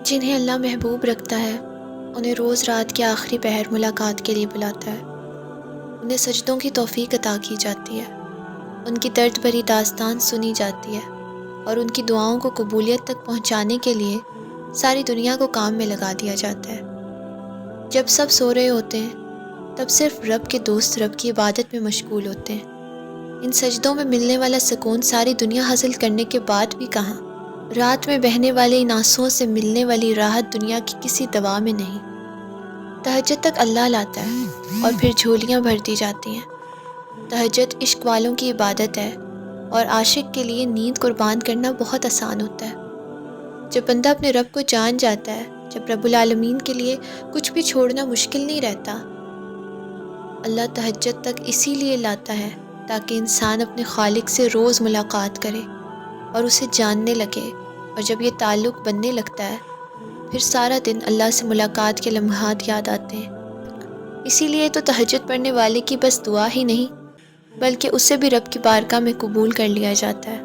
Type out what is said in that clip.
جنہیں اللہ محبوب رکھتا ہے انہیں روز رات کے آخری پہر ملاقات کے لیے بلاتا ہے۔ انہیں سجدوں کی توفیق عطا کی جاتی ہے، ان کی درد بھری داستان سنی جاتی ہے اور ان کی دعاؤں کو قبولیت تک پہنچانے کے لیے ساری دنیا کو کام میں لگا دیا جاتا ہے۔ جب سب سو رہے ہوتے ہیں تب صرف رب کے دوست رب کی عبادت میں مشغول ہوتے ہیں۔ ان سجدوں میں ملنے والا سکون ساری دنیا حاصل کرنے کے بعد بھی کہاں؟ رات میں بہنے والے ان آنسوؤں سے ملنے والی راحت دنیا کی کسی دوا میں نہیں۔ تہجد تک اللہ لاتا ہے اور پھر جھولیاں بھر دی جاتی ہیں۔ تہجد عشق والوں کی عبادت ہے اور عاشق کے لیے نیند قربان کرنا بہت آسان ہوتا ہے۔ جب بندہ اپنے رب کو جان جاتا ہے، جب رب العالمین کے لیے کچھ بھی چھوڑنا مشکل نہیں رہتا، اللہ تہجد تک اسی لیے لاتا ہے تاکہ انسان اپنے خالق سے روز ملاقات کرے اور اسے جاننے لگے، اور جب یہ تعلق بننے لگتا ہے پھر سارا دن اللہ سے ملاقات کے لمحات یاد آتے ہیں۔ اسی لیے تو تہجد پڑھنے والے کی بس دعا ہی نہیں بلکہ اسے بھی رب کی بارگاہ میں قبول کر لیا جاتا ہے۔